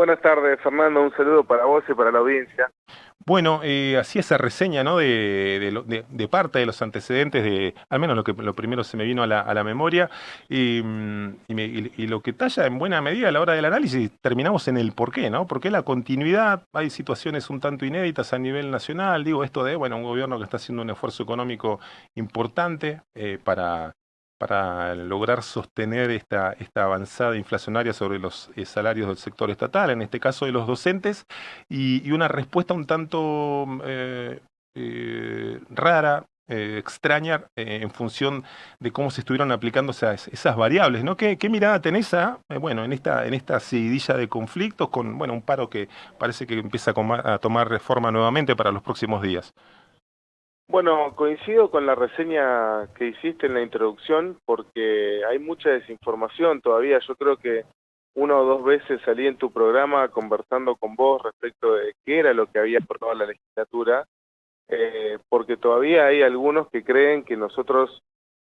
Buenas tardes, Fernando. Un saludo para vos y para la audiencia. Bueno, hacía esa reseña, ¿no? De parte de los antecedentes de, al menos lo primero se me vino a la memoria, y lo que talla en buena medida a la hora del análisis, terminamos en el porqué, ¿no? Porque la continuidad, hay situaciones un tanto inéditas a nivel nacional, digo, esto de, bueno, un gobierno que está haciendo un esfuerzo económico importante para lograr sostener esta avanzada inflacionaria sobre los salarios del sector estatal, en este caso de los docentes, y una respuesta un tanto rara, extraña, en función de cómo se estuvieron aplicando esas variables, ¿no? ¿Qué mirada tenés bueno, en esta seguidilla de conflictos con, bueno, un paro que parece que empieza a tomar reforma nuevamente para los próximos días? Bueno, coincido con la reseña que hiciste en la introducción porque hay mucha desinformación todavía. Yo creo que una o dos veces salí en tu programa conversando con vos respecto de qué era lo que había aprobado la legislatura, porque todavía hay algunos que creen que nosotros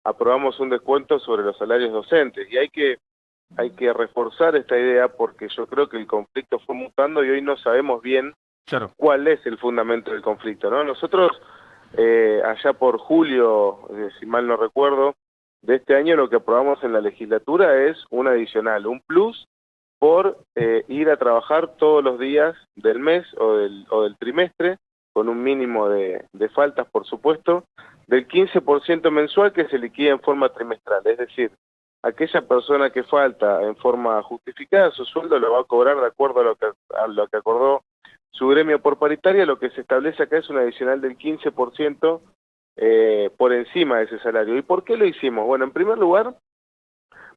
aprobamos un descuento sobre los salarios docentes y hay que reforzar esta idea porque yo creo que el conflicto fue mutando y hoy no sabemos bien Claro. cuál es el fundamento del conflicto, ¿no? Nosotros, allá por julio, si mal no recuerdo, de este año lo que aprobamos en la legislatura es un adicional, un plus por ir a trabajar todos los días del mes o del trimestre, con un mínimo de faltas, por supuesto, del 15% mensual que se liquida en forma trimestral. Es decir, aquella persona que falta en forma justificada, su sueldo lo va a cobrar de acuerdo a lo que acordó su gremio por paritaria. Lo que se establece acá es un adicional del 15% por encima de ese salario. ¿Y por qué lo hicimos? Bueno, en primer lugar,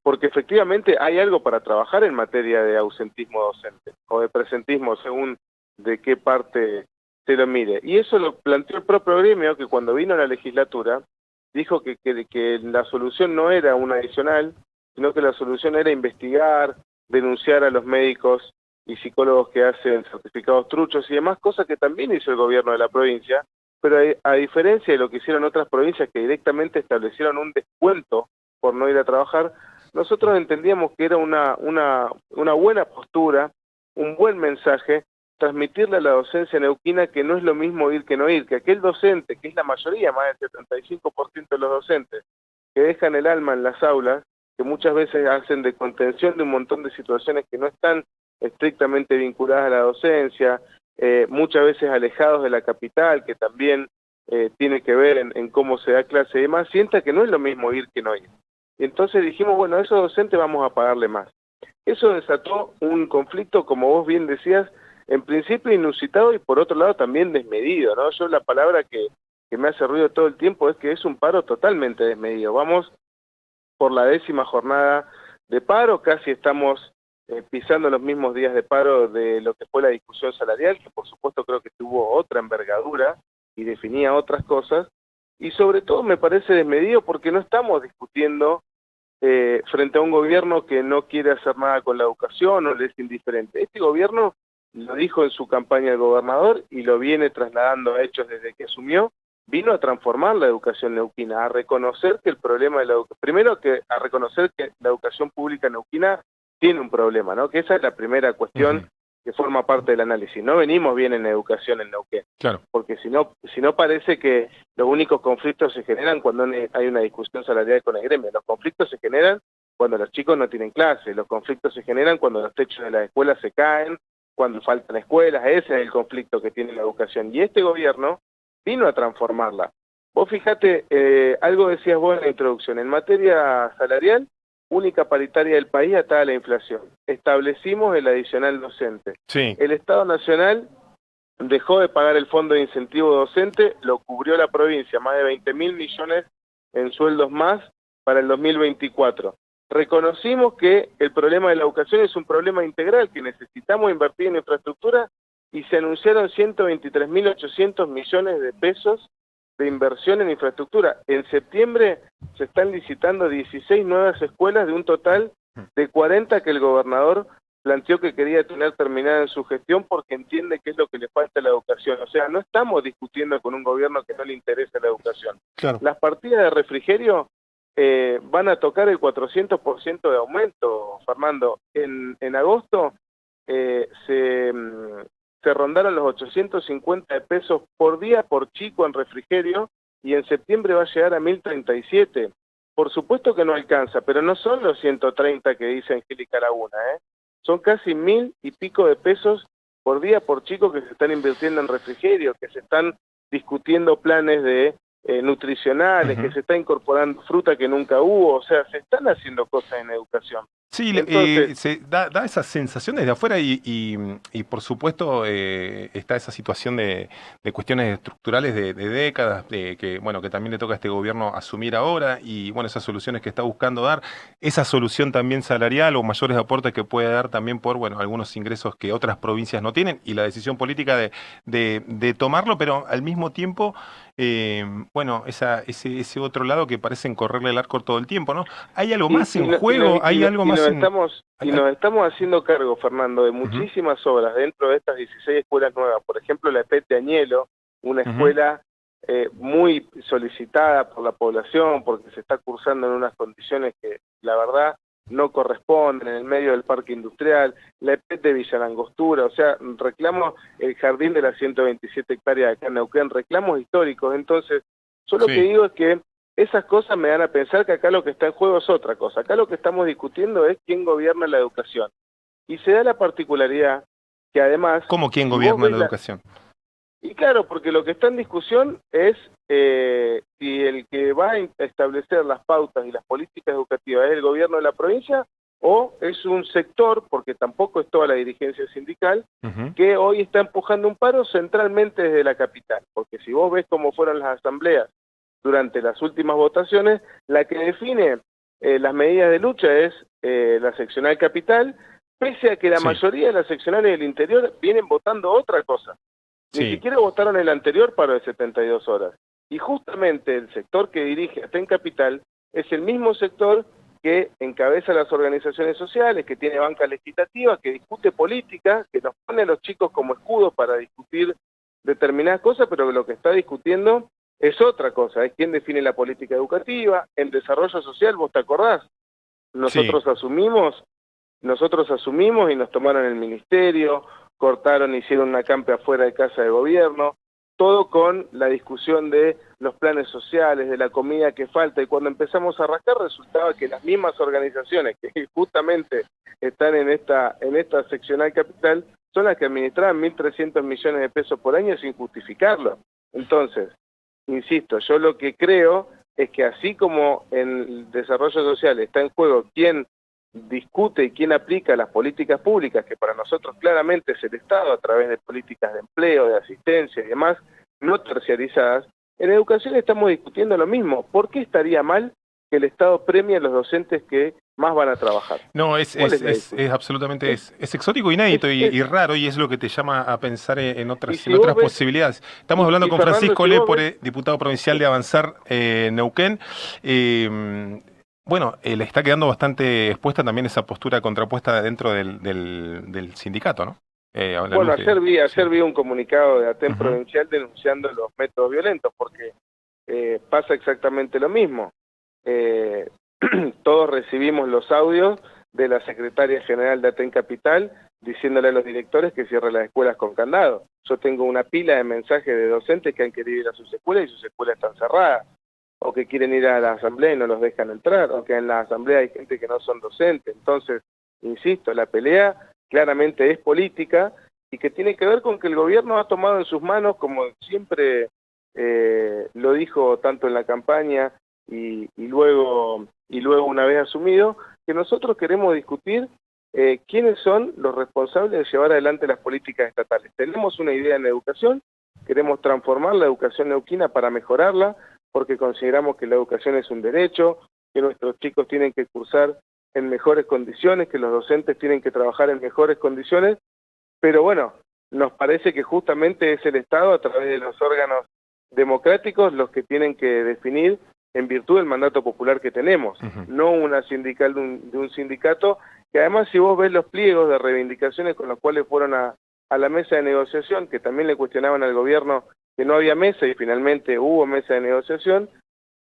porque efectivamente hay algo para trabajar en materia de ausentismo docente o de presentismo, según de qué parte se lo mire. Y eso lo planteó el propio gremio, que cuando vino a la legislatura dijo que la solución no era un adicional, sino que la solución era investigar, denunciar a los médicos y psicólogos que hacen certificados truchos y demás, cosas que también hizo el gobierno de la provincia, pero a diferencia de lo que hicieron otras provincias que directamente establecieron un descuento por no ir a trabajar, nosotros entendíamos que era una buena postura, un buen mensaje, transmitirle a la docencia neuquina que no es lo mismo ir que no ir, que aquel docente, que es la mayoría, más del 75% de los docentes, que dejan el alma en las aulas, que muchas veces hacen de contención de un montón de situaciones que no están estrictamente vinculadas a la docencia, muchas veces alejados de la capital, que también tiene que ver en cómo se da clase y demás, sienta que no es lo mismo ir que no ir. Y entonces dijimos, bueno, a esos docentes vamos a pagarle más. Eso desató un conflicto, como vos bien decías, en principio inusitado y por otro lado también desmedido, ¿no? Yo la palabra que me hace ruido todo el tiempo es que es un paro totalmente desmedido. Vamos por la 10ª jornada de paro, casi estamos pisando los mismos días de paro de lo que fue la discusión salarial, que por supuesto creo que tuvo otra envergadura y definía otras cosas, y sobre todo me parece desmedido porque no estamos discutiendo frente a un gobierno que no quiere hacer nada con la educación o le es indiferente. Este gobierno lo dijo en su campaña el gobernador y lo viene trasladando a hechos desde que asumió, vino a transformar la educación neuquina, a reconocer que el problema de la educación, primero que a reconocer que la educación pública neuquina tiene un problema, ¿no? Que esa es la primera cuestión Ujú. que forma parte del análisis. No venimos bien en educación en Neuquén, Claro. porque si no parece que los únicos conflictos se generan cuando hay una discusión salarial con el gremio. Los conflictos se generan cuando los chicos no tienen clase, los conflictos se generan cuando los techos de las escuelas se caen, cuando faltan escuelas. Ese es el conflicto que tiene la educación. Y este gobierno vino a transformarla. Vos fijate, algo decías vos en la introducción, en materia salarial, única paritaria del país atada a la inflación. Establecimos el adicional docente. Sí. El Estado Nacional dejó de pagar el fondo de incentivo docente, lo cubrió la provincia, más de 20.000 millones en sueldos más para el 2024. Reconocimos que el problema de la educación es un problema integral, que necesitamos invertir en infraestructura y se anunciaron 123.800 millones de pesos de inversión en infraestructura. En septiembre se están licitando 16 nuevas escuelas de un total de 40 que el gobernador planteó que quería tener terminada en su gestión porque entiende que es lo que le falta a la educación. O sea, no estamos discutiendo con un gobierno que no le interesa la educación. Claro. Las partidas de refrigerio van a tocar el 400% de aumento, Fernando. En agosto se rondaron los 850 pesos por día por chico en refrigerio, y en septiembre va a llegar a 1037. Por supuesto que no alcanza, pero no son los 130 que dice Angélica Laguna, ¿eh? Son casi 1000 y pico de pesos por día por chico que se están invirtiendo en refrigerio, que se están discutiendo planes de nutricionales, que se está incorporando fruta que nunca hubo, o sea, se están haciendo cosas en educación. Sí, Entonces, se da esa sensación desde afuera y por supuesto está esa situación de cuestiones estructurales de décadas, bueno, que también le toca a este gobierno asumir ahora y bueno, esas soluciones que está buscando dar, esa solución también salarial o mayores aportes que puede dar también por, bueno, algunos ingresos que otras provincias no tienen y la decisión política de tomarlo, pero al mismo tiempo, bueno, ese otro lado que parecen correrle el arco todo el tiempo, ¿no? ¿Hay algo más en juego? ¿Hay algo más en...? nos estamos haciendo cargo, Fernando, de muchísimas obras dentro de estas 16 escuelas nuevas. Por ejemplo, la EPET de Añelo, una escuela muy solicitada por la población porque se está cursando en unas condiciones que, la verdad, no corresponden, en el medio del parque industrial. La EPET de Villa Langostura, o sea, reclamos el jardín de las 127 hectáreas de acá en Neuquén, reclamos históricos. Entonces, yo lo que digo es que esas cosas me dan a pensar que acá lo que está en juego es otra cosa. Acá lo que estamos discutiendo es quién gobierna la educación. Y se da la particularidad que además... ¿Cómo quién gobierna la educación? Y claro, porque lo que está en discusión es si el que va a establecer las pautas y las políticas educativas es el gobierno de la provincia o es un sector, porque tampoco es toda la dirigencia sindical, que hoy está empujando un paro centralmente desde la capital. Porque si vos ves cómo fueron las asambleas durante las últimas votaciones, la que define las medidas de lucha es la seccional capital, pese a que la mayoría de las seccionales del interior vienen votando otra cosa. Ni siquiera votaron el anterior paro de 72 horas. Y justamente el sector que dirige ATEN Capital es el mismo sector que encabeza las organizaciones sociales, que tiene banca legislativa, que discute política, que nos pone a los chicos como escudos para discutir determinadas cosas, pero lo que está discutiendo es otra cosa, es quién define la política educativa. En desarrollo social, ¿vos te acordás? Nosotros asumimos y nos tomaron el ministerio, cortaron, hicieron una campe afuera de casa de gobierno, todo con la discusión de los planes sociales, de la comida que falta, y cuando empezamos a rascar resultaba que las mismas organizaciones que justamente están en esta seccional capital son las que administraban 1.300 millones de pesos por año sin justificarlo. Entonces, insisto, yo lo que creo es que así como en el desarrollo social está en juego quién discute y quién aplica las políticas públicas, que para nosotros claramente es el Estado a través de políticas de empleo, de asistencia y demás, no terciarizadas, en educación estamos discutiendo lo mismo. ¿Por qué estaría mal que el Estado premie a los docentes que más van a trabajar? No, es absolutamente, es exótico, inédito y raro, y es lo que te llama a pensar en otras posibilidades. Estamos hablando con Francisco Lepore, diputado provincial de Avanzar Neuquén. Bueno, le está quedando bastante expuesta también esa postura contrapuesta dentro del sindicato, ¿no? Bueno, ayer vi un comunicado de ATEN provincial denunciando los métodos violentos, porque pasa exactamente lo mismo. Todos recibimos los audios de la secretaria general de ATEN Capital diciéndole a los directores que cierren las escuelas con candado. Yo tengo una pila de mensajes de docentes que han querido ir a sus escuelas y sus escuelas están cerradas, o que quieren ir a la asamblea y no los dejan entrar, o que en la asamblea hay gente que no son docentes. Entonces, insisto, la pelea claramente es política y que tiene que ver con que el gobierno ha tomado en sus manos, como siempre lo dijo tanto en la campaña y luego una vez asumido, que nosotros queremos discutir quiénes son los responsables de llevar adelante las políticas estatales. Tenemos una idea en educación, queremos transformar la educación neuquina para mejorarla, porque consideramos que la educación es un derecho, que nuestros chicos tienen que cursar en mejores condiciones, que los docentes tienen que trabajar en mejores condiciones, pero bueno, nos parece que justamente es el Estado, a través de los órganos democráticos, los que tienen que definir en virtud del mandato popular que tenemos, no una sindical de un sindicato, que además si vos ves los pliegos de reivindicaciones con los cuales fueron a la mesa de negociación, que también le cuestionaban al gobierno que no había mesa y finalmente hubo mesa de negociación,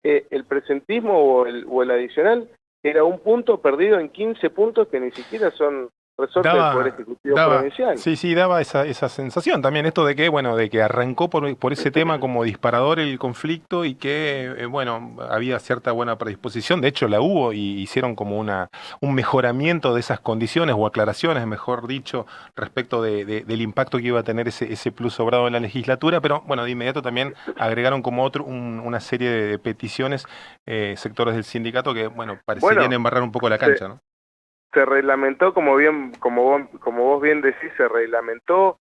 el presentismo o el adicional era un punto perdido en 15 puntos que ni siquiera son resorte del Poder Ejecutivo provincial. Sí, daba esa sensación también, esto de que, bueno, de que arrancó por ese tema como disparador el conflicto y que, bueno, había cierta buena predisposición, de hecho la hubo y hicieron como un mejoramiento de esas condiciones o aclaraciones, mejor dicho, respecto del impacto que iba a tener ese plus sobrado en la legislatura, pero bueno, de inmediato también agregaron como una serie de peticiones, sectores del sindicato que, bueno, parecerían Bueno, embarrar un poco la cancha, ¿no? se reglamentó, como vos bien decís, se reglamentó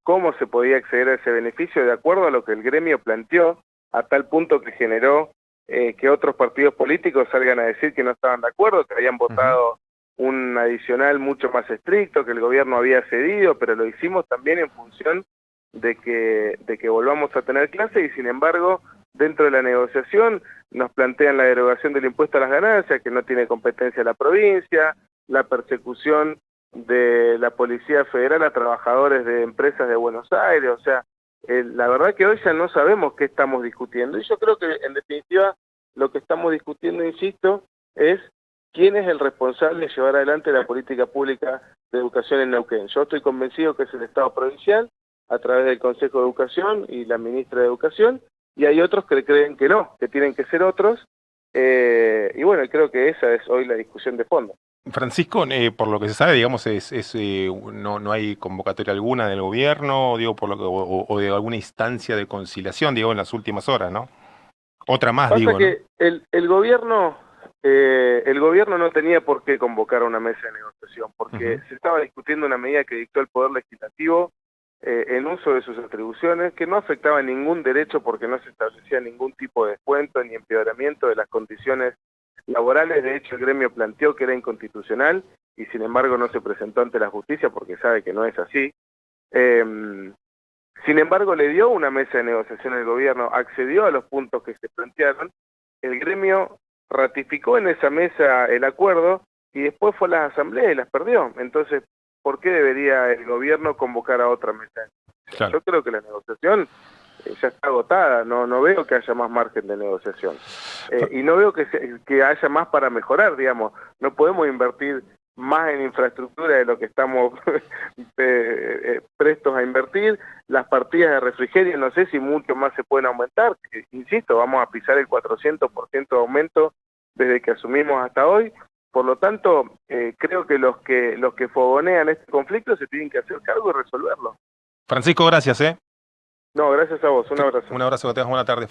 cómo se podía acceder a ese beneficio de acuerdo a lo que el gremio planteó, a tal punto que generó que otros partidos políticos salgan a decir que no estaban de acuerdo, que habían votado un adicional mucho más estricto, que el gobierno había cedido, pero lo hicimos también en función de que volvamos a tener clase y sin embargo dentro de la negociación nos plantean la derogación del impuesto a las ganancias, que no tiene competencia la provincia, la persecución de la Policía Federal a trabajadores de empresas de Buenos Aires, o sea, la verdad que hoy ya no sabemos qué estamos discutiendo, y yo creo que en definitiva lo que estamos discutiendo, insisto, es quién es el responsable de llevar adelante la política pública de educación en Neuquén. Yo estoy convencido que es el Estado provincial, a través del Consejo de Educación y la ministra de Educación, y hay otros que creen que no, que tienen que ser otros, y bueno, creo que esa es hoy la discusión de fondo. Francisco, por lo que se sabe, digamos, no hay convocatoria alguna del gobierno, digo, o de alguna instancia de conciliación, digo, en las últimas horas, ¿no? Otra más, Pasa digo, ¿no? que el gobierno no tenía por qué convocar a una mesa de negociación, porque se estaba discutiendo una medida que dictó el Poder Legislativo en uso de sus atribuciones, que no afectaba ningún derecho porque no se establecía ningún tipo de descuento ni empeoramiento de las condiciones laborales. De hecho, el gremio planteó que era inconstitucional y sin embargo no se presentó ante la justicia porque sabe que no es así. Sin embargo, le dio una mesa de negociación al gobierno, accedió a los puntos que se plantearon, el gremio ratificó en esa mesa el acuerdo y después fue a las asambleas y las perdió. Entonces, ¿por qué debería el gobierno convocar a otra mesa? Claro. Yo creo que la negociación ya está agotada, no veo que haya más margen de negociación. Y no veo que haya más para mejorar, digamos. No podemos invertir más en infraestructura de lo que estamos prestos a invertir. Las partidas de refrigerio no sé si mucho más se pueden aumentar. Insisto, vamos a pisar el 400% de aumento desde que asumimos hasta hoy. Por lo tanto, creo que los que fogonean este conflicto se tienen que hacer cargo y resolverlo. Francisco, gracias, ¿eh? No, gracias a vos. Un abrazo. Un abrazo, que tengas buena tarde.